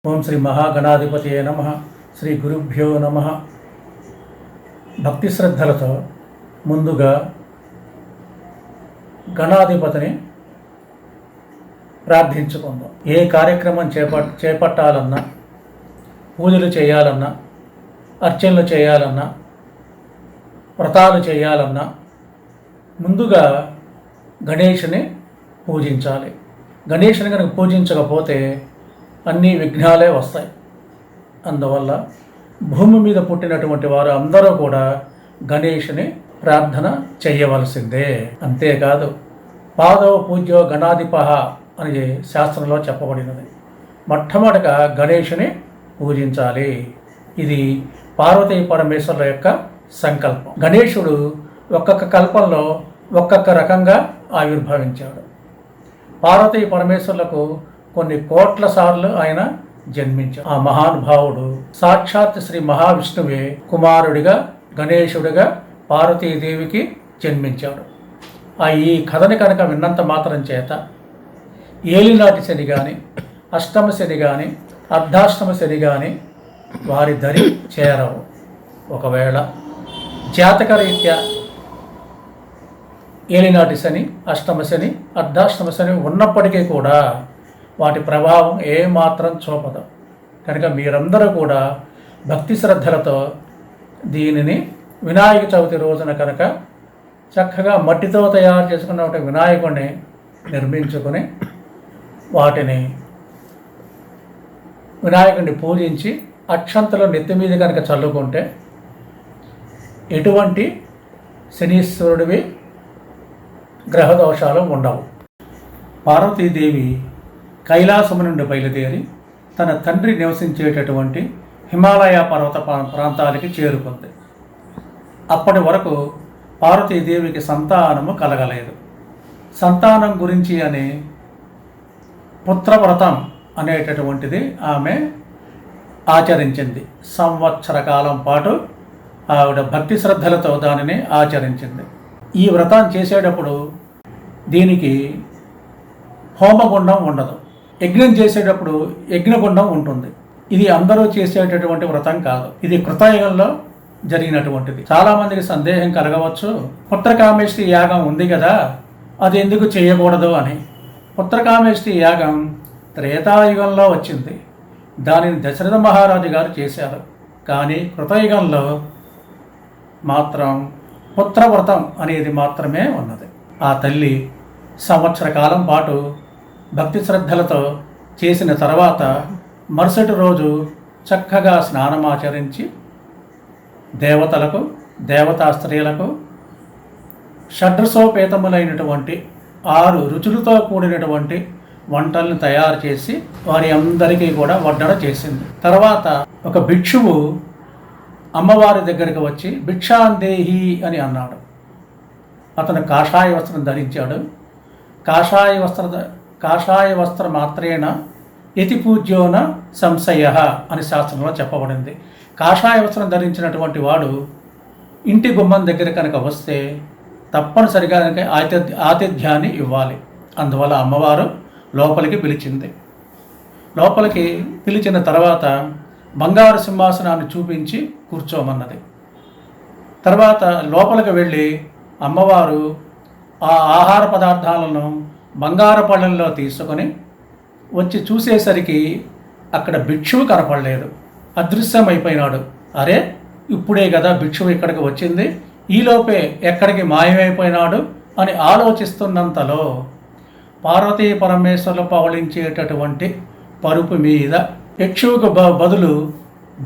ఓం శ్రీ మహాగణాధిపతియే నమః. శ్రీ గురుభ్యో నమః. భక్తి శ్రద్ధలతో ముందుగా గణాధిపతిని ప్రార్థించుకుందాం. ఏ కార్యక్రమం చేపట్టాలన్నా, పూజలు చేయాలన్నా, అర్చనలు చేయాలన్నా, వ్రతాలు చేయాలన్నా ముందుగా గణేషుని పూజించాలి. గణేషుని కనుక పూజించకపోతే అన్ని విఘ్నాలే వస్తాయి. అందువల్ల భూమి మీద పుట్టినటువంటి వారు అందరూ కూడా గణేషుని ప్రార్థన చేయవలసిందే. అంతేకాదు పాదవ పూజ్యో గణాధిపః అని శాస్త్రంలో చెప్పబడినది. మొట్టమొదటిగా గణేషుని పూజించాలి. ఇది పార్వతీ పరమేశ్వరుల యొక్క సంకల్పం. గణేశుడు ఒక్కొక్క కల్పంలో ఒక్కొక్క రకంగా ఆవిర్భవించాడు. పార్వతీ పరమేశ్వరులకు కొన్ని కోట్ల సార్లు ఆయన జన్మించాడు. ఆ మహానుభావుడు సాక్షాత్ శ్రీ మహావిష్ణువే కుమారుడిగా గణేశుడిగా పార్వతీదేవికి జన్మించాడు. ఈ కథని కనుక విన్నంత మాత్రం చేత ఏలినాటి శని కానీ, అష్టమ శని కానీ, అర్ధాష్టమ శని కానీ వారి దరి చేరవు. ఒకవేళ జాతకరీత్యా ఏలినాటి శని, అష్టమ శని, అర్ధాష్టమ శని ఉన్నప్పటికీ కూడా వాటి ప్రభావం ఏమాత్రం చూపదు. కనుక మీరందరూ కూడా భక్తి శ్రద్ధలతో దీనిని వినాయక చవితి రోజున కనుక చక్కగా మట్టితో తయారు చేసుకున్న ఒక వినాయకుడిని నిర్మించుకొని వాటిని వినాయకుడిని పూజించి అక్షంతలు నెత్తి మీద కనుక చల్లుకుంటే ఎటువంటి శనీశ్వరుడివి గ్రహదోషాలు ఉండవు. పార్వతీదేవి కైలాసము నుండి బయలుదేరి తన తండ్రి నివసించేటటువంటి హిమాలయ పర్వత ప్రాంతాలకి చేరుకుంది. అప్పటి వరకు పార్వతీదేవికి సంతానము కలగలేదు. సంతానం గురించి అని పుత్రవ్రతం అనేటటువంటిది ఆమె ఆచరించింది. సంవత్సర కాలం పాటు ఆవిడ భక్తి శ్రద్ధలతో దానిని ఆచరించింది. ఈ వ్రతం చేసేటప్పుడు దీనికి హోమగుండం ఉండదు. యజ్ఞం చేసేటప్పుడు యజ్ఞగుండం ఉంటుంది. ఇది అందరూ చేసేటటువంటి వ్రతం కాదు. ఇది కృతయుగంలో జరిగినటువంటిది. చాలామందికి సందేహం కలగవచ్చు, పుత్రకామేష్టి యాగం ఉంది కదా, అది ఎందుకు చేయకూడదు అని. పుత్రకామేష్టి యాగం త్రేతాయుగంలో వచ్చింది. దానిని దశరథ మహారాజు గారు చేశారు. కానీ కృతయుగంలో మాత్రం పుత్రవ్రతం అనేది మాత్రమే ఉన్నది. ఆ తల్లి సంవత్సర కాలం పాటు భక్తి శ్రద్ధలతో చేసిన తర్వాత మరుసటి రోజు చక్కగా స్నానమాచరించి దేవతలకు, దేవతా స్త్రీలకు షడ్రసోపేతములైనటువంటి 6 రుచులతో కూడినటువంటి వంటల్ని తయారు చేసి వారి అందరికీ కూడా వడ్డన చేసింది. తర్వాత ఒక భిక్షువు అమ్మవారి దగ్గరికి వచ్చి భిక్షాందేహి అని అన్నాడు. అతను కాషాయ వస్త్రం ధరించాడు. కాషాయ వస్త్ర మాత్రేన యతి పూజ్యోన సంశయ అని శాస్త్రంలో చెప్పబడింది. కాషాయ వస్త్రం ధరించినటువంటి వాడు ఇంటి గుమ్మం దగ్గర కనుక వస్తే తప్పనిసరిగా ఆతిథ్యాన్ని ఇవ్వాలి. అందువల్ల అమ్మవారు లోపలికి పిలిచింది. లోపలికి పిలిచిన తర్వాత బంగారు సింహాసనాన్ని చూపించి కూర్చోమన్నది. తర్వాత లోపలికి వెళ్ళి అమ్మవారు ఆ ఆహార పదార్థాలను బంగారు పళ్ళల్లో తీసుకొని వచ్చి చూసేసరికి అక్కడ భిక్షువు కనపడలేదు. అదృశ్యమైపోయినాడు. అరే, ఇప్పుడే కదా భిక్షువు ఇక్కడికి వచ్చింది, ఈలోపే ఎక్కడికి మాయమైపోయినాడు అని ఆలోచిస్తున్నంతలో పార్వతీ పరమేశ్వరులు పవళించేటటువంటి పరుపు మీద యక్షువుకు బదులు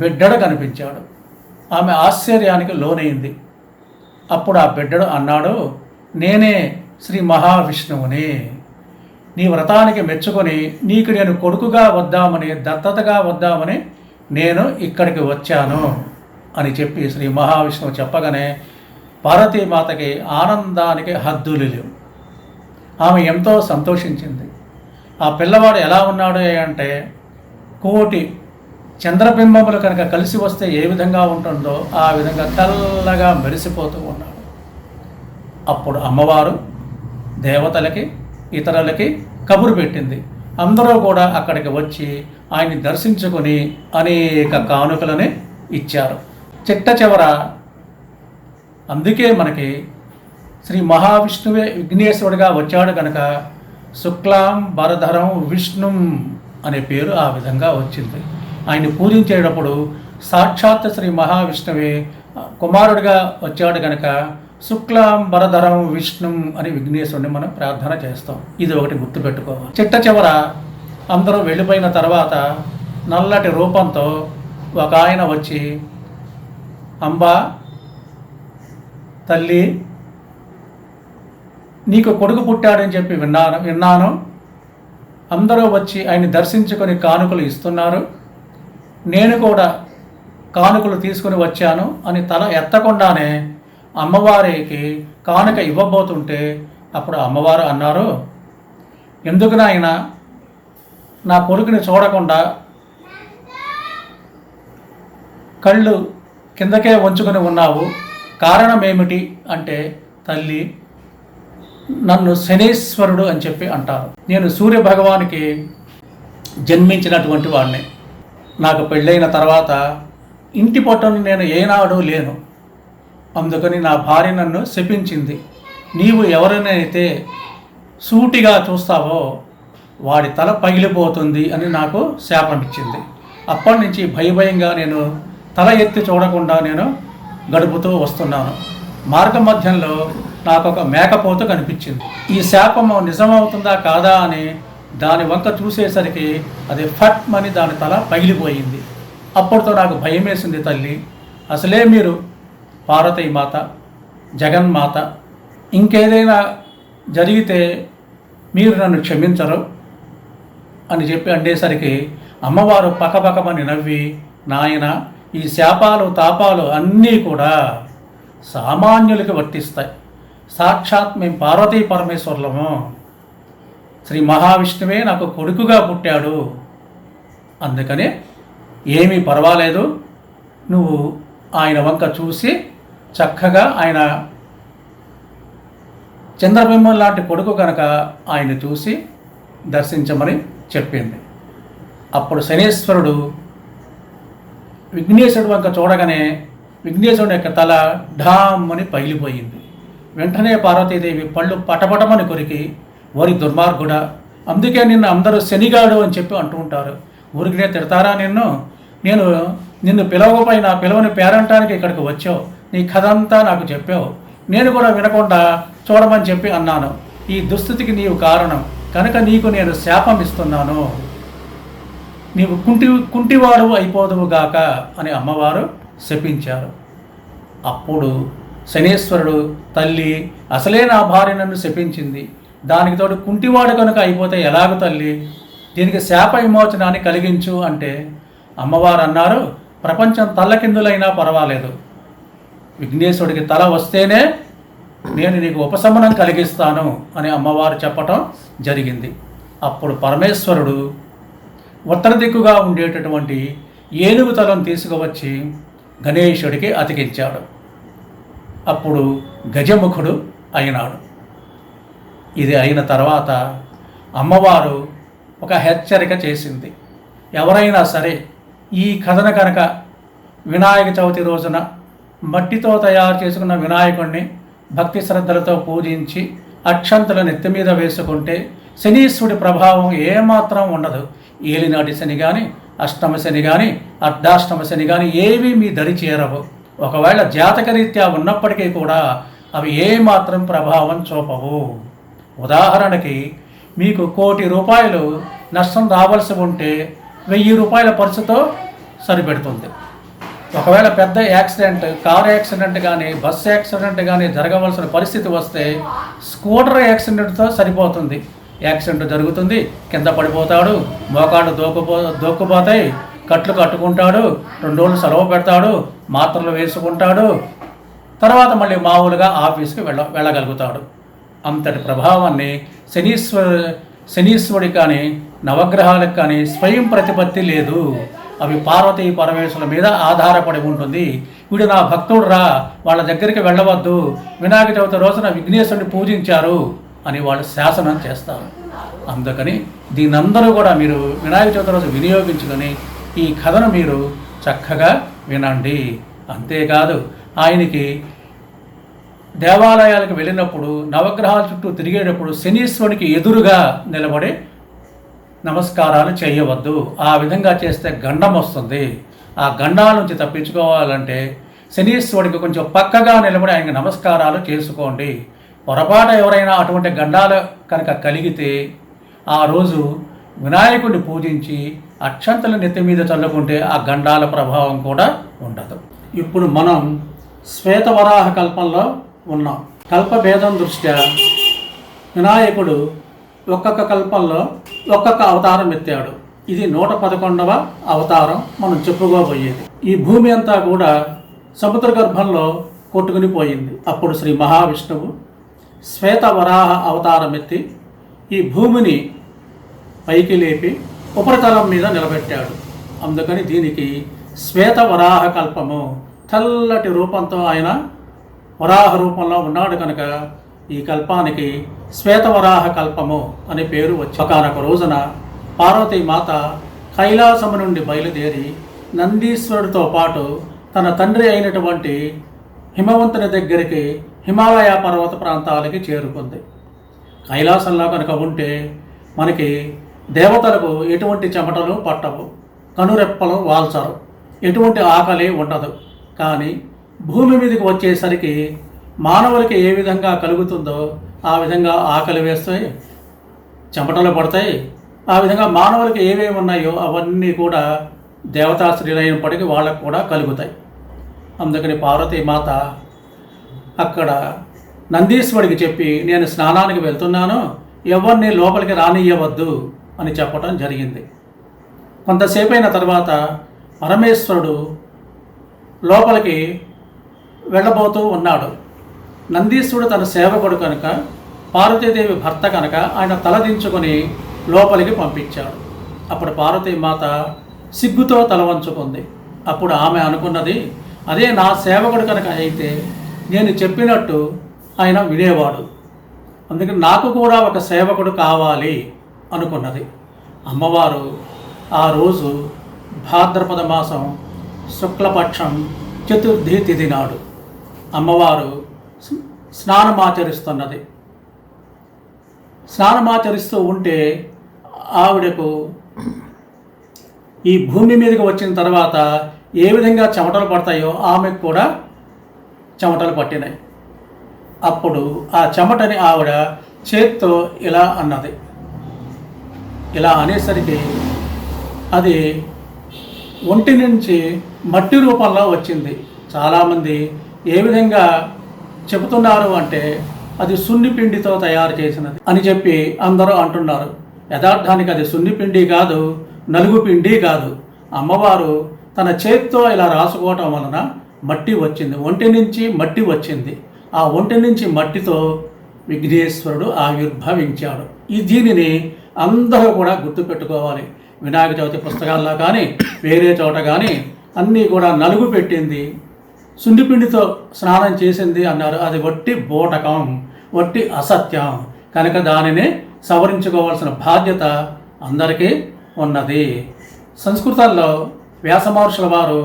బిడ్డడు కనిపించాడు. ఆమె ఆశ్చర్యానికి లోనైంది. అప్పుడు ఆ బిడ్డడు అన్నాడు, నేనే శ్రీ మహావిష్ణువుని. నీ వ్రతానికి మెచ్చుకొని నీకు నేను కొడుకుగా వద్దామని, దత్తతగా వద్దామని నేను ఇక్కడికి వచ్చాను అని చెప్పి శ్రీ మహావిష్ణువు చెప్పగానే పార్వతీమాతకి ఆనందానికి హద్దులు లేవు. ఆమె ఎంతో సంతోషించింది. ఆ పిల్లవాడు ఎలా ఉన్నాడు అంటే కోటి చంద్రబింబములు కనుక కలిసి వస్తే ఏ విధంగా ఉంటుందో ఆ విధంగా తెల్లగా మెరిసిపోతూ ఉన్నాడు. అప్పుడు అమ్మవారు దేవతలకి, ఇతరులకి కబురు పెట్టింది. అందరూ కూడా అక్కడికి వచ్చి ఆయన్ని దర్శించుకొని అనేక కానుకలని ఇచ్చారు. చిట్ట చివర అందుకే మనకి శ్రీ మహావిష్ణువే విఘ్నేశ్వరుడిగా వచ్చాడు కనుక శుక్లాం వరధరం విష్ణుం అనే పేరు ఆ విధంగా వచ్చింది. ఆయన్ని పూజించేటప్పుడు సాక్షాత్ శ్రీ మహావిష్ణువే కుమారుడిగా వచ్చాడు కనుక శుక్లాం వరధరం విష్ణుం అని విఘ్నేశ్వరుని మనం ప్రార్థన చేస్తాం. ఇది ఒకటి గుర్తుపెట్టుకోవాలి. చిట్ట చివర అందరూ వెళ్ళిపోయిన తర్వాత నల్లటి రూపంతో ఒక ఆయన వచ్చి, అంబా తల్లి, నీకు కొడుకు పుట్టాడని చెప్పి విన్నాను. అందరూ వచ్చి ఆయన్ని దర్శించుకొని కానుకలు ఇస్తున్నారు. నేను కూడా కానుకలు తీసుకుని వచ్చాను అని తల ఎత్తకుండానే అమ్మవారికి కానుక ఇవ్వబోతుంటే అప్పుడు అమ్మవారు అన్నారు, ఎందుకు నాయనా నా కొడుకుని చూడకుండా కళ్ళు కిందకే వంచుకొని ఉన్నావు, కారణం ఏమిటి అంటే, తల్లి నన్ను శనీశ్వరుడు అని చెప్పి అంటారు. నేను సూర్య భగవానికి జన్మించినటువంటి వాడిని. నాకు పెళ్ళైన తర్వాత ఇంటి పట్టును నేను ఏనాడు లేను. అందుకని నా భార్య నన్ను శపించింది. నీవు ఎవరినైతే సూటిగా చూస్తావో వాడి తల పగిలిపోతుంది అని నాకు శాపం ఇచ్చింది. అప్పటి నుంచి భయంగా నేను తల ఎత్తి చూడకుండా నేను గడుపుతూ వస్తున్నాను. మార్గ మధ్యంలో నాకు ఒక మేకపోతు కనిపించింది. ఈ శాపము నిజమవుతుందా కాదా అని దాని వంక చూసేసరికి అది ఫట్మని దాని తల పగిలిపోయింది. అప్పటితో నాకు భయం వేసింది. తల్లి, అసలే మీరు పార్వతీ మాత, జగన్మాత, ఇంకేదైనా జరిగితే మీరు నన్ను క్షమించరు అని చెప్పి అనేసరికి అమ్మవారు పకపకమని నవ్వి, నాయన ఈ శాపాలు తాపాలు అన్నీ కూడా సామాన్యులకి వర్తిస్తాయి. సాక్షాత్ మేము పార్వతీ పరమేశ్వరులము, శ్రీ మహావిష్ణువే నాకు కొడుకుగా పుట్టాడు, అందుకని ఏమీ పర్వాలేదు, నువ్వు ఆయన వంక చూసి చక్కగా ఆయన చంద్రబింబం లాంటి కొడుకు కనుక ఆయన చూసి దర్శించమని చెప్పింది. అప్పుడు శనీశ్వరుడు విఘ్నేశ్వరుడు వంక చూడగానే విఘ్నేశ్వరుడు యొక్క తల ఢామ్ అని పగిలిపోయింది. వెంటనే పార్వతీదేవి పళ్ళు పటపటమని కొరికి, ఓరి దుర్మార్గుడా, అందుకే నిన్ను అందరూ శనిగాడు అని చెప్పి అంటూ ఉంటారు. ఊరికినే తిడతారా నేను నిన్ను పిలవని పేరంటానికి ఇక్కడికి వచ్చావు, నీ కథ అంతా నాకు చెప్పావు, నేను కూడా వినకుండా చూడమని చెప్పి అన్నాను. ఈ దుస్థితికి నీవు కారణం కనుక నీకు నేను శాపం ఇస్తున్నాను, నీవు కుంటివాడు అయిపోదువుగాక అని అమ్మవారు శపించారు. అప్పుడు శనీశ్వరుడు, తల్లి అసలే నా భార్య నన్ను శపించింది, దానికి తోడు కుంటివాడు కనుక అయిపోతే ఎలాగ తల్లి, దీనికి శాప విమోచనాన్ని కలిగించు అంటే అమ్మవారు అన్నారు, ప్రపంచం తల్లకిందులైనా పర్వాలేదు, విఘ్నేశ్వరుడికి తల వస్తేనే నేను నీకు ఉపశమనం కలిగిస్తాను అని అమ్మవారు చెప్పటం జరిగింది. అప్పుడు పరమేశ్వరుడు ఉత్తర దిక్కుగా ఉండేటటువంటి ఏనుగు తలను తీసుకువచ్చి గణేశుడికి అతికించాడు. అప్పుడు గజముఖుడు అయినాడు. ఇది అయిన తర్వాత అమ్మవారు ఒక హెచ్చరిక చేసింది. ఎవరైనా సరే ఈ కథన కనుక వినాయక చవితి రోజున మట్టితో తయారు చేసుకున్న వినాయకుడిని భక్తి శ్రద్ధలతో పూజించి అక్షంతలు నెత్తి మీద వేసుకుంటే శనీశ్వరుడి ప్రభావం ఏమాత్రం ఉండదు. ఏలినాటి శని కానీ, అష్టమ శని కానీ, అర్ధాష్టమ శని కానీ ఏవి మీ దరి చేరవు. ఒకవేళ జాతకరీత్యా ఉన్నప్పటికీ కూడా అవి ఏమాత్రం ప్రభావం చూపవు. ఉదాహరణకి మీకు ₹1,00,00,000 నష్టం రావాల్సి ఉంటే ₹1,000 ఖర్చుతో సరిపెడుతుంది. ఒకవేళ పెద్ద యాక్సిడెంట్, కారు యాక్సిడెంట్ కానీ, బస్సు యాక్సిడెంట్ కానీ జరగవలసిన పరిస్థితి వస్తే స్కూటర్ యాక్సిడెంట్తో సరిపోతుంది. యాక్సిడెంట్ జరుగుతుంది, కింద పడిపోతాడు, మోకాళ్ళు దొక్కుపోతాయి, కట్లు కట్టుకుంటాడు, 2 రోజులు సెలవు పెడతాడు, మాత్రలు వేసుకుంటాడు, తర్వాత మళ్ళీ మామూలుగా ఆఫీస్కి వెళ్ళగలుగుతాడు. అంతటి ప్రభావాన్ని శనీశ్వరుడికి కానీ నవగ్రహాలకు కానీ స్వయం ప్రతిపత్తి లేదు. అవి పార్వతీ పరమేశ్వరుల మీద ఆధారపడి ఉంటుంది. వీడు నా భక్తుడు రా, వాళ్ళ దగ్గరికి వెళ్ళవద్దు, వినాయక చవితి రోజున విఘ్నేశ్వరుని పూజించారు అని వాళ్ళు శాసనం చేస్తారు. అందుకని దీనందరూ కూడా మీరు వినాయక చవితి రోజు వినియోగించుకొని ఈ కథను మీరు చక్కగా వినండి. అంతేకాదు ఆయనకి దేవాలయాలకు వెళ్ళినప్పుడు నవగ్రహాల చుట్టూ తిరిగేటప్పుడు శనీశ్వరునికి ఎదురుగా నిలబడి నమస్కారాలు చేయవద్దు. ఆ విధంగా చేస్తే గండం వస్తుంది. ఆ గండాల నుంచి తప్పించుకోవాలంటే శనీశ్వరుడికి కొంచెం పక్కగా నిలబడి ఆయనకి నమస్కారాలు చేసుకోండి. పొరపాటు ఎవరైనా అటువంటి గండాలు కనుక కలిగితే ఆ రోజు వినాయకుడిని పూజించి అక్షంతల నెత్తి మీద చల్లుకుంటే ఆ గండాల ప్రభావం కూడా ఉండదు. ఇప్పుడు మనం శ్వేతవరాహ కల్పంలో ఉన్నాం. కల్పభేదం దృష్ట్యా వినాయకుడు ఒక్కొక్క కల్పంలో ఒక్కొక్క అవతారం ఎత్తాడు. ఇది 111వ అవతారం మనం చెప్పుకోబోయేది. ఈ భూమి అంతా కూడా సముద్ర గర్భంలో కొట్టుకుని పోయింది. అప్పుడు శ్రీ మహావిష్ణువు శ్వేతవరాహ అవతారం ఎత్తి ఈ భూమిని పైకి లేపి ఉపరితలం మీద నిలబెట్టాడు. అందుకని దీనికి శ్వేతవరాహ కల్పము. తెల్లటి రూపంతో ఆయన వరాహ రూపంలో ఉన్నాడు కనుక ఈ కల్పానికి శ్వేతవరాహ కల్పము అనే పేరు వచ్చి ఒకనొక రోజున పార్వతీమాత కైలాసము నుండి బయలుదేరి నందీశ్వరుడితో పాటు తన తండ్రి అయినటువంటి హిమవంతుని దగ్గరికి హిమాలయ పర్వత ప్రాంతాలకి చేరుకుంది. కైలాసంలో కనుక ఉంటే మనకి దేవతలకు ఎటువంటి చెమటలు పట్టవు, కనురెప్పలు వాల్చరు, ఎటువంటి ఆకలి ఉండదు. కానీ భూమి మీదకి వచ్చేసరికి మానవులకి ఏ విధంగా కలుగుతుందో ఆ విధంగా ఆకలి వేస్తాయి, చెమటలు పడతాయి. ఆ విధంగా మానవులకి ఏవేమి ఉన్నాయో అవన్నీ కూడా దేవతా స్త్రీలైనప్పటికీ వాళ్ళకు కూడా కలుగుతాయి. అందుకని పార్వతీమాత అక్కడ నందీశ్వరుడికి చెప్పి నేను స్నానానికి వెళ్తున్నాను, ఎవరిని లోపలికి రానియ్యవద్దు అని చెప్పడం జరిగింది. కొంతసేపు అయిన తర్వాత పరమేశ్వరుడు లోపలికి వెళ్ళబోతూ ఉన్నాడు. నందీశ్వరుడు తన సేవకుడు కనుక, పార్వతీదేవి భర్త కనుక ఆయన తలదించుకొని లోపలికి పంపించాడు. అప్పుడు పార్వతీమాత సిగ్గుతో తల వంచుకుంది. అప్పుడు ఆమె అనుకున్నది, అదే నా సేవకుడు కనుక అయితే నేను చెప్పినట్టు ఆయన వినేవాడు, అందుకని నాకు కూడా ఒక సేవకుడు కావాలి అనుకున్నది. అమ్మవారు ఆ రోజు భాద్రపద మాసం శుక్లపక్షం చతుర్థి తిథి నాడు అమ్మవారు స్నానమాచరిస్తున్నది. స్నానమాచరిస్తూ ఉంటే ఆవిడకు ఈ భూమి మీదకి వచ్చిన తర్వాత ఏ విధంగా చెమటలు పడతాయో ఆమెకు కూడా చెమటలు పట్టినాయి. అప్పుడు ఆ చెమటని ఆవిడ చేత్తో ఇలా అన్నది. ఇలా అనేసరికి అది ఒంటి నుంచి మట్టి రూపంలో వచ్చింది. చాలామంది ఏ విధంగా చెబుతున్నారు అంటే అది సున్నిపిండితో తయారు చేసినది అని చెప్పి అందరూ అంటున్నారు. యథార్థానికి అది సున్నిపిండి కాదు, నలుగు పిండి కాదు. అమ్మవారు తన చేత్తో ఇలా రాసుకోవటం వలన మట్టి వచ్చింది, ఒంటి నుంచి మట్టి వచ్చింది. ఆ ఒంటి నుంచి మట్టితో విఘ్నేశ్వరుడు ఆవిర్భవించాడు. దీనిని అందరూ కూడా గుర్తుపెట్టుకోవాలి. వినాయక చవితి పుస్తకాల్లో కానీ వేరే చోట కానీ అన్నీ కూడా నలుగు పెట్టింది, సుండిపిండితో స్నానం చేసింది అన్నారు. అది వట్టి బోటకం, వట్టి అసత్యం కనుక దానిని సవరించుకోవాల్సిన బాధ్యత అందరికీ ఉన్నది. సంస్కృతంలో వ్యాస మహర్షుల వారు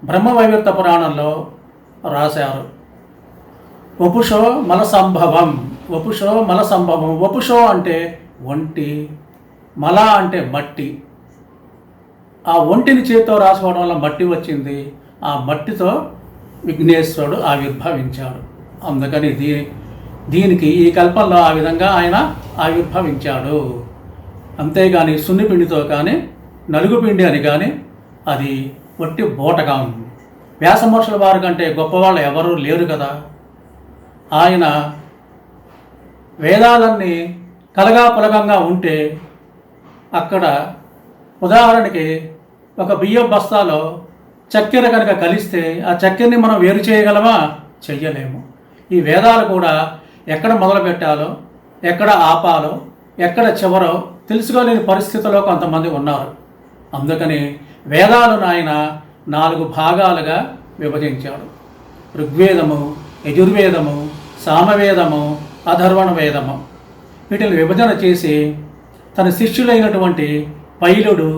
బ్రహ్మవైవర్త పురాణంలో రాశారు, వపుషో మల సంభవం, వపుషో మల సంభవం. వపుషో అంటే ఒంటి, మల అంటే మట్టి. ఆ ఒంటిని చేతితో రాసుకోవడం వల్ల మట్టి వచ్చింది. ఆ మట్టితో విఘ్నేశ్వరుడు ఆవిర్భవించాడు. అందుకని దీనికి ఈ కల్పంలో ఆ విధంగా ఆయన ఆవిర్భవించాడు. అంతేగాని సున్నిపిండితో కానీ నలుగుపిండి అని కానీ అది వట్టి బోటకం. వ్యాసమహర్షుల వారి కంటే గొప్పవాళ్ళు ఎవరూ లేరు కదా. ఆయన వేదాలన్నీ కలగాపులగంగా ఉంటే అక్కడ ఉదాహరణకి ఒక బియ్యం బస్తాలో చక్కెర కనుక కలిస్తే ఆ చక్కెరని మనం వేరు చేయగలమా? చెయ్యలేము. ఈ వేదాలు కూడా ఎక్కడ మొదలు పెట్టాలో, ఎక్కడ ఆపాలో, ఎక్కడ చివరో తెలుసుకోలేని పరిస్థితుల్లో కొంతమంది ఉన్నారు. అందుకని వేదాలను ఆయన 4 భాగాలుగా విభజించాడు. ఋగ్వేదము, యజుర్వేదము, సామవేదము, అథర్వణ వేదము. వీటిని విభజన చేసి తన శిష్యులైనటువంటి పైలుడు,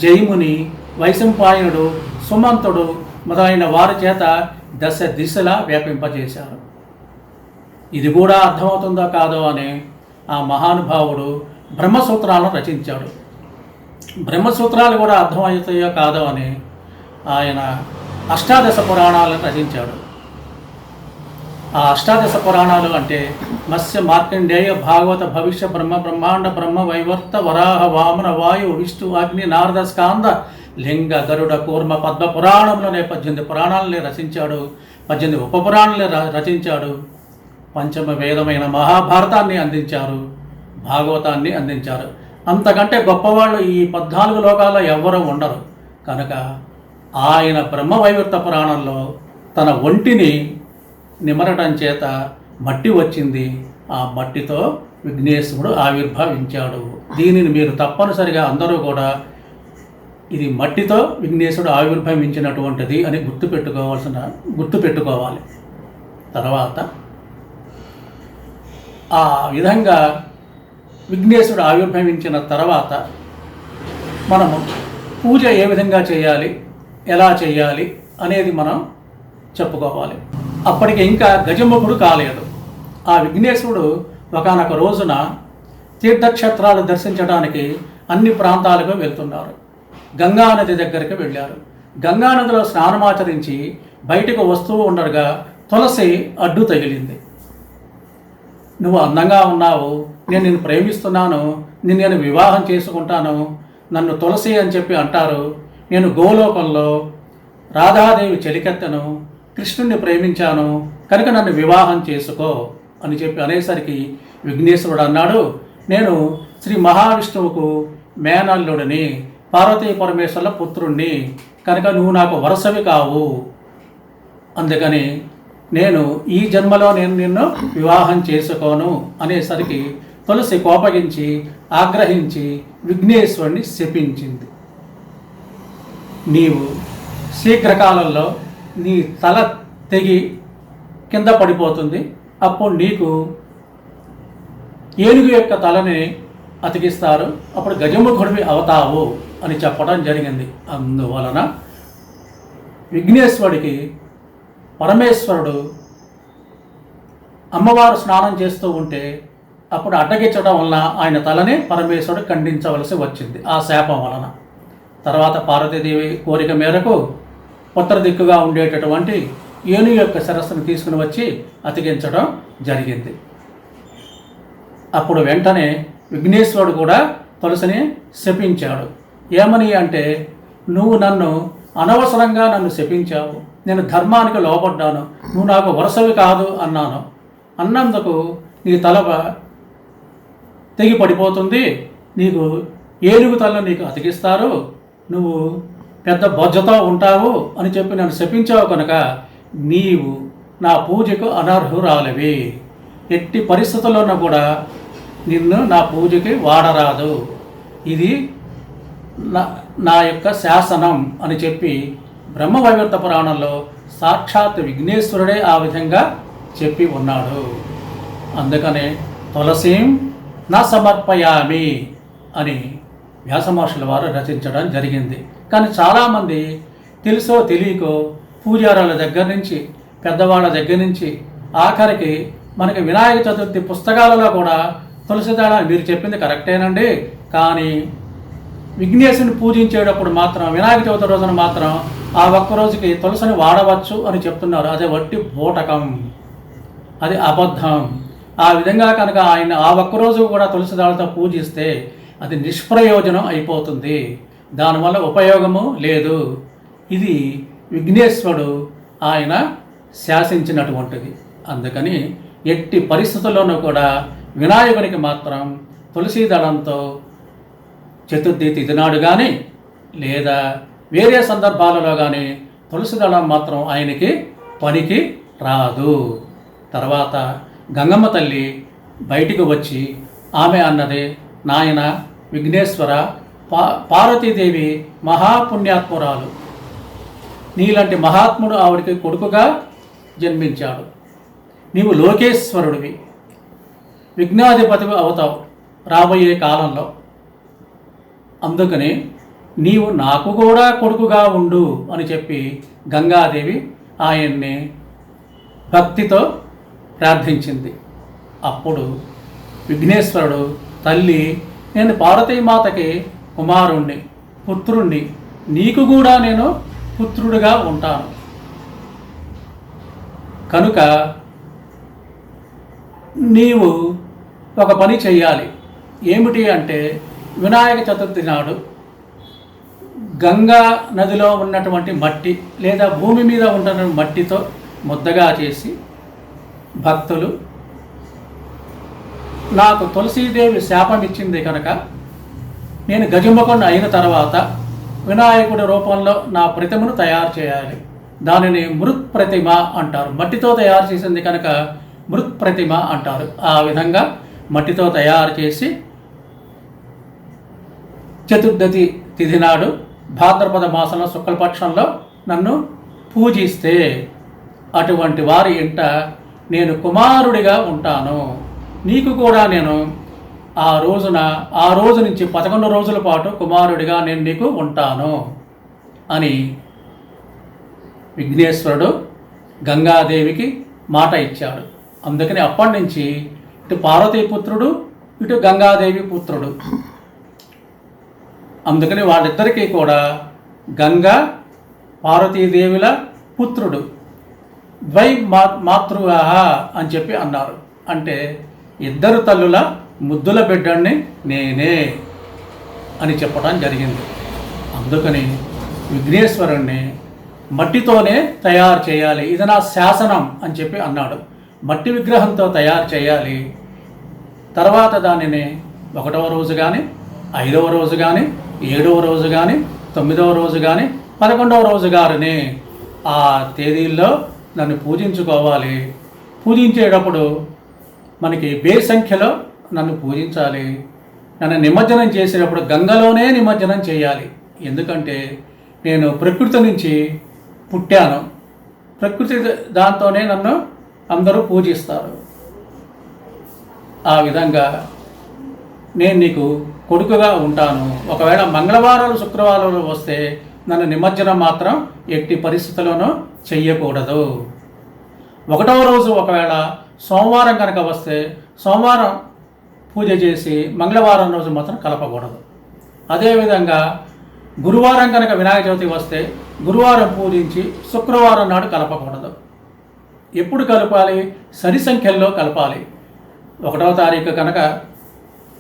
జైముని, వైశంపాయనుడు, సుమంతుడు మొదలైన వారి చేత దశ దిశలా వ్యాపింపజేశారు. ఇది కూడా అర్థమవుతుందో కాదో అని ఆ మహానుభావుడు బ్రహ్మసూత్రాలను రచించాడు. బ్రహ్మసూత్రాలు కూడా అర్థమవుతాయో కాదో అని ఆయన అష్టాదశ పురాణాలను రచించాడు. ఆ అష్టాదశ పురాణాలు అంటే మత్స్య, మార్కండేయ, భాగవత, భవిష్య, బ్రహ్మాండ, బ్రహ్మ వైవర్త, వరాహ, వామన, వాయు, విష్ణు, అగ్ని, నారద, స్కాంద, లింగ, గరుడ, కూర్మ, పద్మ పురాణంలోనే 18 పురాణాలని రచించాడు. 18 ఉపపురాణాలని రచించాడు. పంచమ వేదమైన మహాభారతాన్ని అందించారు, భాగవతాన్ని అందించారు. అంతకంటే గొప్పవాళ్ళు ఈ 14 లోకాల్లో ఎవ్వరూ ఉండరు. కనుక ఆయన బ్రహ్మవైవర్త పురాణంలో తన ఒంటిని నిమరటం చేత మట్టి వచ్చింది. ఆ మట్టితో విఘ్నేశ్వరుడు ఆవిర్భవించాడు. దీనిని మీరు తప్పనిసరిగా అందరూ కూడా ఇది మట్టితో విఘ్నేశ్వరుడు ఆవిర్భవించినటువంటిది అని గుర్తుపెట్టుకోవాలి. తర్వాత ఆ విధంగా విఘ్నేశ్వరుడు ఆవిర్భవించిన తర్వాత మనము పూజ ఏ విధంగా చేయాలి, ఎలా చేయాలి అనేది మనం చెప్పుకోవాలి. అప్పటికి ఇంకా గజముఖుడు కాలేదు. ఆ విఘ్నేశ్వరుడు ఒకానొక రోజున తీర్థక్షేత్రాలు దర్శించడానికి అన్ని ప్రాంతాలకు వెళ్తున్నారు. గంగానది దగ్గరికి వెళ్ళారు. గంగానదిలో స్నానమాచరించి బయటకు వస్తూ ఉండగా తులసి అడ్డు తగిలింది. నువ్వు అందంగా ఉన్నావు, నేను నిన్ను ప్రేమిస్తున్నాను, నేను వివాహం చేసుకుంటాను, నన్ను తులసి అని చెప్పి అంటారు. నేను గోలోకంలో రాధాదేవి చెలికెత్తను, కృష్ణుణ్ణి ప్రేమించాను, కనుక నన్ను వివాహం చేసుకో అని చెప్పి అనేసరికి విఘ్నేశ్వరుడు అన్నాడు, నేను శ్రీ మహావిష్ణువుకు మేనల్లుడిని, పార్వతీ పరమేశ్వరుల పుత్రుణ్ణి, కనుక నువ్వు నాకు వరసవి కావు, అందుకని నేను ఈ జన్మలో నేను నిన్ను వివాహం చేసుకోను అనేసరికి తులసి కోపగించి ఆగ్రహించి విఘ్నేశ్వరుని శపించింది. నీవు శీఘ్రకాలంలో నీ తల తెగి కింద పడిపోతుంది, అప్పుడు నీకు ఏనుగు యొక్క తలని అతికిస్తారు, అప్పుడు గజముఖుడివి అవుతావు అని చెప్పడం జరిగింది. అందువలన విఘ్నేశ్వరుడికి పరమేశ్వరుడు అమ్మవారు స్నానం చేస్తూ ఉంటే అప్పుడు అడ్డగించడం వలన ఆయన తలని పరమేశ్వరుడు ఖండించవలసి వచ్చింది ఆ శాపం వలన. తర్వాత పార్వతీదేవి కోరిక మేరకు ఉత్తర దిక్కుగా ఉండేటటువంటి ఏనుగు యొక్క శిరస్సును తీసుకుని వచ్చి అతికించడం జరిగింది. అప్పుడు వెంటనే విఘ్నేశ్వరుడు కూడా తులసిని శపించాడు. ఏమని అంటే, నువ్వు నన్ను అనవసరంగా నన్ను శపించావు, నేను ధర్మానికి లోబడ్డాను, నువ్వు నాకు వరసవి కాదు అన్నాను, అన్నందుకు నీ తల తెగి పడిపోతుంది, నీకు ఏనుగు తల నీకు అతికిస్తారు, నువ్వు పెద్ద బొజ్జతో ఉంటావు అని చెప్పి నన్ను శపించావు కనుక నీవు నా పూజకు అనర్హురాలివి, ఎట్టి పరిస్థితుల్లోనూ కూడా నిన్ను నా పూజకి వాడరాదు, ఇది నా యొక్క శాసనం అని చెప్పి బ్రహ్మవైవర్త పురాణంలో సాక్షాత్ విఘ్నేశ్వరుడే ఆ విధంగా చెప్పి ఉన్నాడు. అందుకనే తులసీం నా సమర్పయామి అని వ్యాసమహర్షుల వారు రచించడం జరిగింది. కానీ చాలామంది తెలుసో తెలియకో పూజారుల దగ్గర నుంచి పెద్దవాళ్ళ దగ్గర నుంచి ఆఖరికి మనకి వినాయక చతుర్థి పుస్తకాలలో కూడా తులసి దళం మీరు చెప్పింది కరెక్టేనండి, కానీ విఘ్నేశుని పూజించేటప్పుడు మాత్రం వినాయక చవితి రోజున మాత్రం ఆ ఒక్కరోజుకి తులసిని వాడవచ్చు అని చెప్తున్నారు. అదే వట్టి బూటకం, అది అబద్ధం. ఆ విధంగా కనుక ఆయన ఆ ఒక్కరోజు కూడా తులసి దళంతో పూజిస్తే అది నిష్ప్రయోజనం అయిపోతుంది, దానివల్ల ఉపయోగము లేదు. ఇది విఘ్నేశ్వరుడు ఆయన శాసించినటువంటిది. అందుకని ఎట్టి పరిస్థితుల్లోనూ కూడా వినాయకునికి మాత్రం తులసి దళంతో చతుర్థి తిథి నాడు కానీ లేదా వేరే సందర్భాలలో కానీ తులసి దళం మాత్రం ఆయనకి పనికి రాదు. తర్వాత గంగమ్మ తల్లి బయటికి వచ్చి ఆమె అన్నది, నాయన విఘ్నేశ్వర, పార్వతీదేవి మహాపుణ్యాత్మురాలు, నీలాంటి మహాత్ముడు ఆవిడికి కొడుకుగా జన్మించాడు, నీవు లోకేశ్వరుడివి, విఘ్నాధిపతివి అవుతావు, రాబోయే కాలంలో. అందుకని నీవు నాకు కూడా కొడుకుగా ఉండు అని చెప్పి గంగాదేవి ఆయన్ని భక్తితో ప్రార్థించింది. అప్పుడు విఘ్నేశ్వరుడు, తల్లి, నేను పార్వతీమాతకి కుమారుణ్ణి, పుత్రుణ్ణి, నీకు కూడా నేను పుత్రుడిగా ఉంటాను. కనుక నీవు ఒక పని చెయ్యాలి. ఏమిటి అంటే, వినాయక చతుర్థి నాడు గంగా నదిలో ఉన్నటువంటి మట్టి లేదా భూమి మీద ఉన్న మట్టితో ముద్దగా చేసి భక్తులు, నాకు తులసీదేవి శాపం ఇచ్చింది కనుక నేను గజముఖుని అయిన తర్వాత వినాయకుడి రూపంలో నా ప్రతిమను తయారు చేయాలి. దానిని మృత్ ప్రతిమ అంటారు. మట్టితో తయారు చేసింది కనుక మృత్ ప్రతిమ అంటారు. ఆ విధంగా మట్టితో తయారు చేసి చతుర్దశి తిథి నాడు భాద్రపద మాసంలో శుక్లపక్షంలో నన్ను పూజిస్తే అటువంటి వారి ఇంట నేను కుమారుడిగా ఉంటాను. నీకు కూడా నేను ఆ రోజు నుంచి 11 రోజుల పాటు కుమారుడిగా నేను నీకు ఉంటాను అని విఘ్నేశ్వరుడు గంగాదేవికి మాట ఇచ్చాడు. అందుకని అప్పటి నుంచి ఇటు పార్వతీపుత్రుడు, ఇటు గంగాదేవి పుత్రుడు. అందుకని వాళ్ళిద్దరికీ కూడా గంగా పార్వతీదేవుల పుత్రుడు, ద్వై మాతృవాహ అని చెప్పి అన్నారు. అంటే ఇద్దరు తల్లుల ముద్దుల బిడ్డని నేనే అని చెప్పడం జరిగింది. అందుకని విఘ్నేశ్వరుణ్ణి మట్టితోనే తయారు చేయాలి, ఇది నా శాసనం అని చెప్పి అన్నాడు. మట్టి విగ్రహంతో తయారు చేయాలి. తర్వాత దానిని 1వ రోజు కానీ, 5వ రోజు కానీ, 7వ రోజు కానీ, 9వ రోజు కానీ, 11వ రోజు గారిని ఆ తేదీల్లో నన్ను పూజించుకోవాలి. పూజించేటప్పుడు మనకి సంఖ్యలో నన్ను పూజించాలి. నన్ను నిమజ్జనం చేసేటప్పుడు గంగలోనే నిమజ్జనం చేయాలి. ఎందుకంటే నేను ప్రకృతి నుంచి పుట్టాను, ప్రకృతి దాంతోనే నన్ను అందరూ పూజిస్తారు. ఆ విధంగా నేను నీకు కొడుకుగా ఉంటాను. ఒకవేళ మంగళవారాలు శుక్రవారాలు వస్తే నన్ను నిమజ్జనం మాత్రం ఎట్టి పరిస్థితుల్లోనూ చెయ్యకూడదు. 1వ రోజు ఒకవేళ సోమవారం కనుక వస్తే సోమవారం పూజ చేసి మంగళవారం రోజు మాత్రం కలపకూడదు. అదేవిధంగా గురువారం కనుక వినాయక చవితి వస్తే గురువారం పూజించి శుక్రవారం నాడు కలపకూడదు. ఎప్పుడు కలపాలి? సరి సంఖ్యల్లో కలపాలి. 1వ తారీఖు కనుక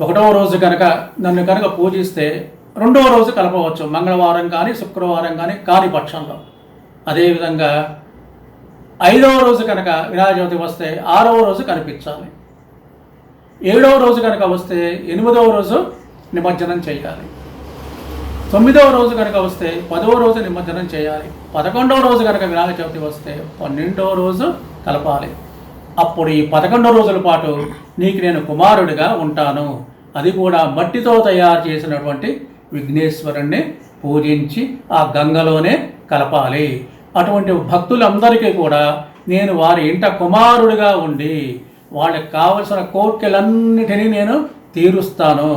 1వ రోజు కనుక నన్ను కనుక పూజిస్తే 2వ రోజు కలపవచ్చు, మంగళవారం కానీ శుక్రవారం కానీ కాని పక్షంలో. అదేవిధంగా 5వ రోజు కనుక వినాయక చవితి వస్తే 6వ రోజు కనిపించాలి. 7వ రోజు కనుక వస్తే 8వ రోజు నిమజ్జనం చేయాలి. 9వ రోజు కనుక వస్తే 10వ రోజు నిమజ్జనం చేయాలి. 11వ రోజు కనుక వినాయక చవితి వస్తే 12వ రోజు కలపాలి. అప్పుడు ఈ 11 రోజుల పాటు నీకు నేను కుమారుడిగా ఉంటాను. అది కూడా మట్టితో తయారు చేసినటువంటి విఘ్నేశ్వరుణ్ణి పూజించి ఆ గంగలోనే కలపాలి. అటువంటి భక్తులందరికీ కూడా నేను వారి ఇంట కుమారుడిగా ఉండి వాళ్ళకి కావలసిన కోరికలన్నిటినీ నేను తీరుస్తాను.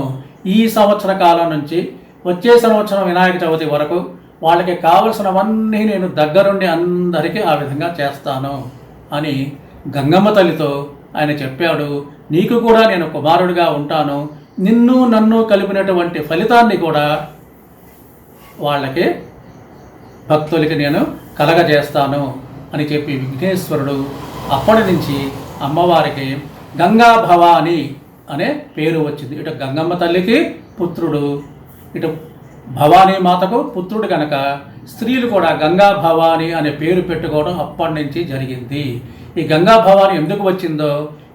ఈ సంవత్సర కాలం నుంచి వచ్చే సంవత్సరం వినాయక చవితి వరకు వాళ్ళకి కావలసినవన్నీ నేను దగ్గరుండి అందరికీ ఆ విధంగా చేస్తాను అని గంగమ్మ తల్లితో ఆయన చెప్పాడు. నీకు కూడా నేను కుమారుడిగా ఉంటాను, నిన్ను నన్ను కలిపినటువంటి ఫలితాన్ని కూడా వాళ్ళకి భక్తులకి నేను కలగజేస్తాను అని చెప్పి విఘ్నేశ్వరుడు అప్పటి నుంచి అమ్మవారికి గంగా భవాని అనే పేరు వచ్చింది. ఇటు గంగమ్మ తల్లికి పుత్రుడు, ఇటు భవానీ మాతకు పుత్రుడు కనుక స్త్రీలు కూడా గంగా భవాని అనే పేరు పెట్టుకోవడం అప్పటి నుంచి జరిగింది. ఈ గంగా భవాని ఎందుకు వచ్చిందో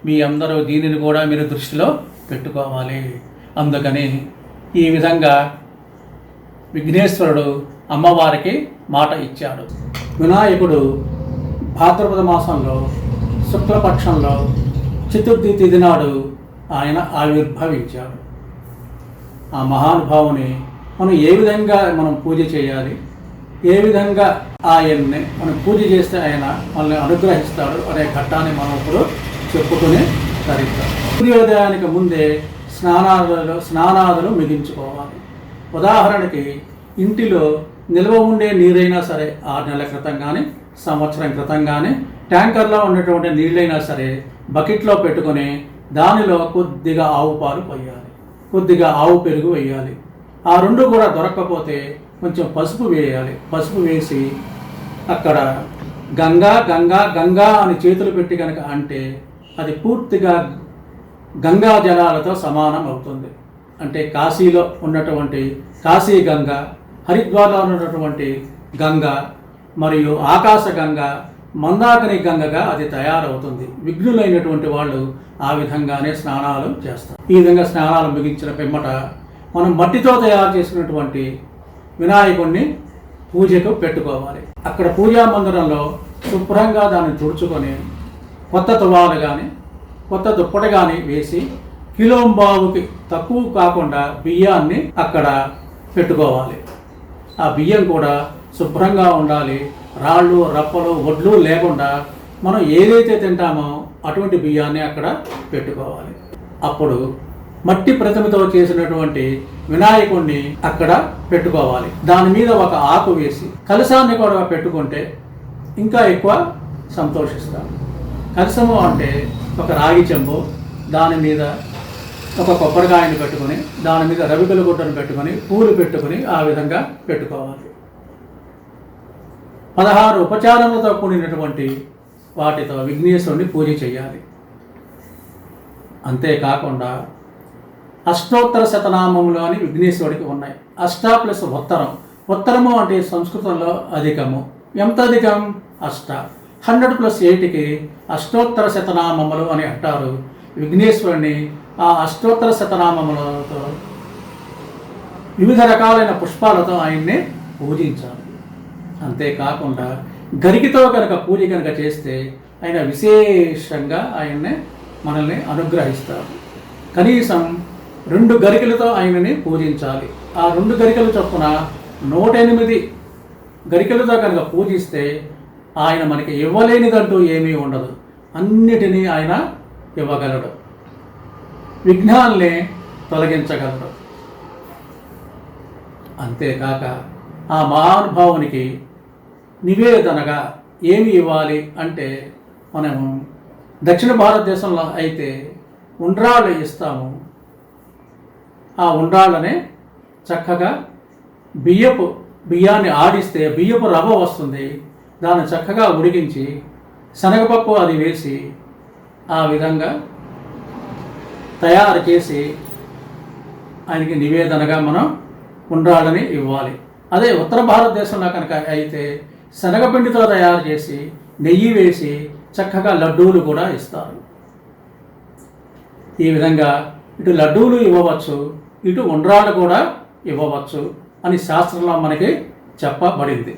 మీ అందరూ దీనిని కూడా మీరు దృష్టిలో పెట్టుకోవాలి. అందుకని ఈ విధంగా విఘ్నేశ్వరుడు అమ్మవారికి మాట ఇచ్చాడు. వినాయకుడు భాద్రపద మాసంలో శుక్లపక్షంలో చతుర్థి తిథి నాడు ఆయన ఆవిర్భవించాడు. ఆ మహానుభావుని మనం ఏ విధంగా మనం పూజ చేయాలి, ఏ విధంగా ఆయన్ని మనం పూజ చేస్తే ఆయన మనల్ని అనుగ్రహిస్తాడు అనే ఘట్టాన్ని మనం ఇప్పుడు చెప్పుకునే తరిస్తాం. సూర్యోదయానికి ముందే స్నానాదులు మిగించుకోవాలి. ఉదాహరణకి ఇంటిలో నిల్వ ఉండే నీరైనా సరే 6 నెలల క్రితం కానీ సంవత్సరం క్రితం కానీ ట్యాంకర్లో ఉన్నటువంటి నీళ్ళైనా సరే బకెట్లో పెట్టుకొని దానిలో కొద్దిగా ఆవు పాలు పోయాలి, కొద్దిగా ఆవు పెరుగు వేయాలి. ఆ రెండు కూడా దొరక్కపోతే కొంచెం పసుపు వేయాలి. పసుపు వేసి అక్కడ గంగా గంగా గంగా అని చేతులు పెట్టి కనుక అంటే అది పూర్తిగా గంగా జలాలతో సమానం అవుతుంది. అంటే కాశీలో ఉన్నటువంటి కాశీ గంగ, హరిద్వార్లో ఉన్నటువంటి గంగ మరియు ఆకాశ గంగ, మందాకిని గంగగా అది తయారవుతుంది. విఘ్నులైనటువంటి వాళ్ళు ఆ విధంగానే స్నానాలు చేస్తారు. ఈ విధంగా స్నానాలు ముగించిన పిమ్మట మనం మట్టితో తయారు చేసినటువంటి వినాయకుడిని పూజకు పెట్టుకోవాలి. అక్కడ పూజా మందిరంలో శుభ్రంగా దాన్ని తుడుచుకొని కొత్త తువాలు కానీ కొత్త దుప్పటి కానీ వేసి కిలోంబావుకి తక్కువ కాకుండా బియ్యాన్ని అక్కడ పెట్టుకోవాలి. ఆ బియ్యం కూడా శుభ్రంగా ఉండాలి. రాళ్ళు రప్పలు వడ్లు లేకుండా మనం ఏదైతే తింటామో అటువంటి బియ్యాన్ని అక్కడ పెట్టుకోవాలి. అప్పుడు మట్టి ప్రతిమతో చేసినటువంటి వినాయకుడిని అక్కడ పెట్టుకోవాలి. దాని మీద ఒక ఆకు వేసి కలశాన్ని కూడా పెట్టుకుంటే ఇంకా ఎక్కువ సంతోషిస్తాం. కలశము అంటే ఒక రాగి చెంబు, దాని మీద ఒక కొబ్బరికాయని పెట్టుకొని దాని మీద రవికల గుడ్డను పెట్టుకొని పూలు పెట్టుకొని ఆ విధంగా పెట్టుకోవాలి. 16 ఉపచారములతో కూడినటువంటి వాటితో విఘ్నేశ్వరుని పూజ చేయాలి. అంతేకాకుండా అష్టోత్తర శతనామములు అని విఘ్నేశ్వరుడికి ఉన్నాయి. అష్ట ప్లస్ ఉత్తరం. ఉత్తరము అంటే సంస్కృతంలో అధికము. ఎంత అధికం? అష్ట. 100+8కి అష్టోత్తర శతనామములు అని అంటారు. విఘ్నేశ్వరుని ఆ అష్టోత్తర శతనామములతో వివిధ రకాలైన పుష్పాలతో ఆయన్ని పూజించాలి. అంతేకాకుండా గరికితో కనుక పూజ కనుక చేస్తే ఆయన విశేషంగా ఆయన్ని మనల్ని అనుగ్రహిస్తారు. కనీసం 2 గరికలతో ఆయనని పూజించాలి. ఆ 2 గరికల చొప్పున 108 గరికలతో కనుక పూజిస్తే ఆయన మనకి ఇవ్వలేనిదంటూ ఏమీ ఉండదు. అన్నిటినీ ఆయన ఇవ్వగలడు, విఘ్నాల్ని తొలగించగలడు. అంతేకాక ఆ మహానుభావునికి నివేదనగా ఏమి ఇవ్వాలి అంటే మనము దక్షిణ భారతదేశంలో అయితే ఉండ్రాళ్ళు ఇస్తాము. ఆ ఉండ్రాళ్ళనే చక్కగా బియ్యాన్ని ఆడిస్తే బియ్యపు రవ్వ వస్తుంది. దాన్ని చక్కగా ఉడికించి శనగపప్పు అది వేసి ఆ విధంగా తయారు చేసి ఆయనకి నివేదనగా మనం ఉండ్రాళ్ళని ఇవ్వాలి. అదే ఉత్తర భారతదేశంలో కనుక అయితే శనగపిండితో తయారు చేసి నెయ్యి వేసి చక్కగా లడ్డూలు కూడా ఇస్తారు. ఈ విధంగా ఇటు లడ్డూలు ఇవ్వవచ్చు, ఇటు ఉండ్రాళ్ళు కూడా ఇవ్వవచ్చు అని శాస్త్రంలో మనకి చెప్పబడింది.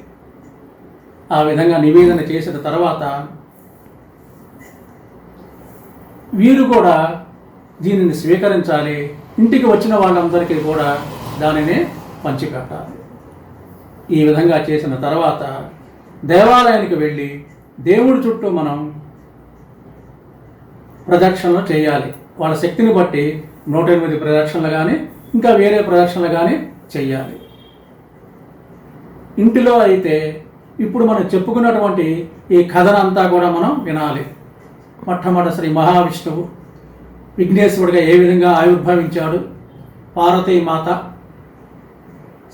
ఆ విధంగా నివేదన చేసిన తర్వాత వీరు కూడా దీనిని స్వీకరించాలి. ఇంటికి వచ్చిన వాళ్ళందరికీ కూడా దానిని పంచిపెట్టాలి. ఈ విధంగా చేసిన తర్వాత దేవాలయానికి వెళ్ళి దేవుడి చుట్టూ మనం ప్రదక్షిణలు చేయాలి. వాళ్ళ శక్తిని బట్టి 108 ప్రదక్షిణలు కానీ ఇంకా వేరే ప్రదక్షిణలు కానీ చెయ్యాలి. ఇంటిలో అయితే ఇప్పుడు మనం చెప్పుకున్నటువంటి ఈ కథనంతా కూడా మనం వినాలి. మొట్టమొదటి శ్రీ మహావిష్ణువు విఘ్నేశ్వరుడిగా ఏ విధంగా ఆవిర్భవించాడు, పార్వతీమాత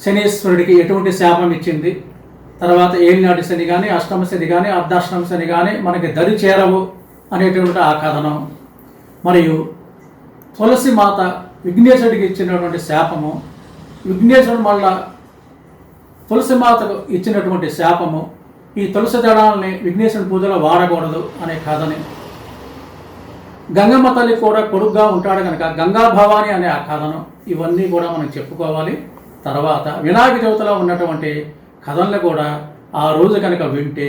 శనీశ్వరుడికి ఎటువంటి శాపం ఇచ్చింది, తర్వాత ఏలినాటి శని కానీ అష్టమ శని కానీ అర్ధాష్టమ శని కానీ మనకి దరి చేరవు అనేటువంటి ఆ కథనం, మరియు తులసి మాత విఘ్నేశ్వరుడికి ఇచ్చినటువంటి శాపము, విఘ్నేశ్వరుడు మళ్ళా తులసి మాతకు ఇచ్చినటువంటి శాపము, ఈ తులసి దళాలని విఘ్నేశ్వరుడి పూజలో వాడకూడదు అనే కథని, గంగమ్మ తల్లి కూడా కొడుగ్గా ఉంటాడు కనుక గంగా భవాని అనే ఆ కథను, ఇవన్నీ కూడా మనం చెప్పుకోవాలి. తర్వాత వినాయక చవితిలో ఉన్నటువంటి కథలను కూడా ఆ రోజు కనుక వింటే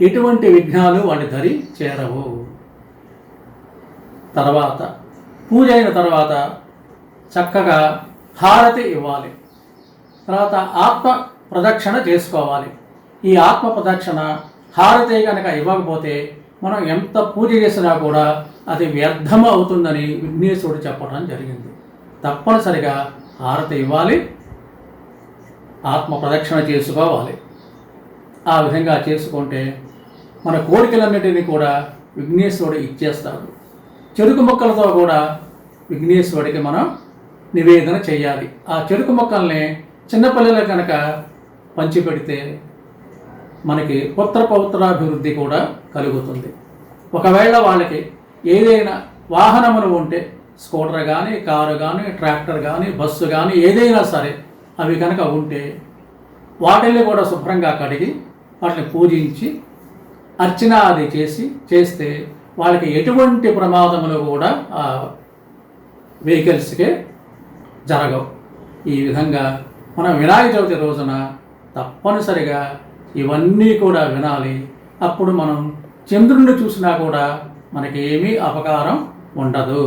ఎటువంటి విఘ్నాలు వాటి దరి చేరవు. తర్వాత పూజ అయిన తర్వాత చక్కగా హారతి ఇవ్వాలి. తర్వాత ఆత్మ ప్రదక్షిణ చేసుకోవాలి. ఈ ఆత్మ ప్రదక్షిణ హారతి కనుక ఇవ్వకపోతే మనం ఎంత పూజ చేసినా కూడా అది వ్యర్థం అవుతుందని విఘ్నేశ్వరుడు చెప్పడం జరిగింది. తప్పనిసరిగా హారతి ఇవ్వాలి, ఆత్మ ప్రదక్షిణ చేసుకోవాలి. ఆ విధంగా చేసుకుంటే మన కోరికలన్నిటినీ కూడా విఘ్నేశ్వరుడు ఇచ్చేస్తాడు. చెరుకు మొక్కలతో కూడా విఘ్నేశ్వరుడికి మనం నివేదన చేయాలి. ఆ చెరుకు మొక్కల్ని చిన్నపిల్లలకు కనుక పంచిపెడితే మనకి పుత్ర పౌత్రాభివృద్ధి కూడా కలుగుతుంది. ఒకవేళ వాళ్ళకి ఏదైనా వాహనములు ఉంటే, స్కూటర్ కానీ, కారు కానీ, ట్రాక్టర్ కానీ, బస్సు కానీ ఏదైనా సరే అవి కనుక ఉంటే వాటిని కూడా శుభ్రంగా కడిగి వాటిని పూజించి అర్చన అది చేస్తే వాళ్ళకి ఎటువంటి ప్రమాదములు కూడా ఆ వెహికల్స్కే జరగవు. ఈ విధంగా మనం వినాయక చవితి రోజున తప్పనిసరిగా ఇవన్నీ కూడా వినాలి. అప్పుడు మనం చంద్రుడిని చూసినా కూడా మనకి ఏమీ అపకారం ఉండదు.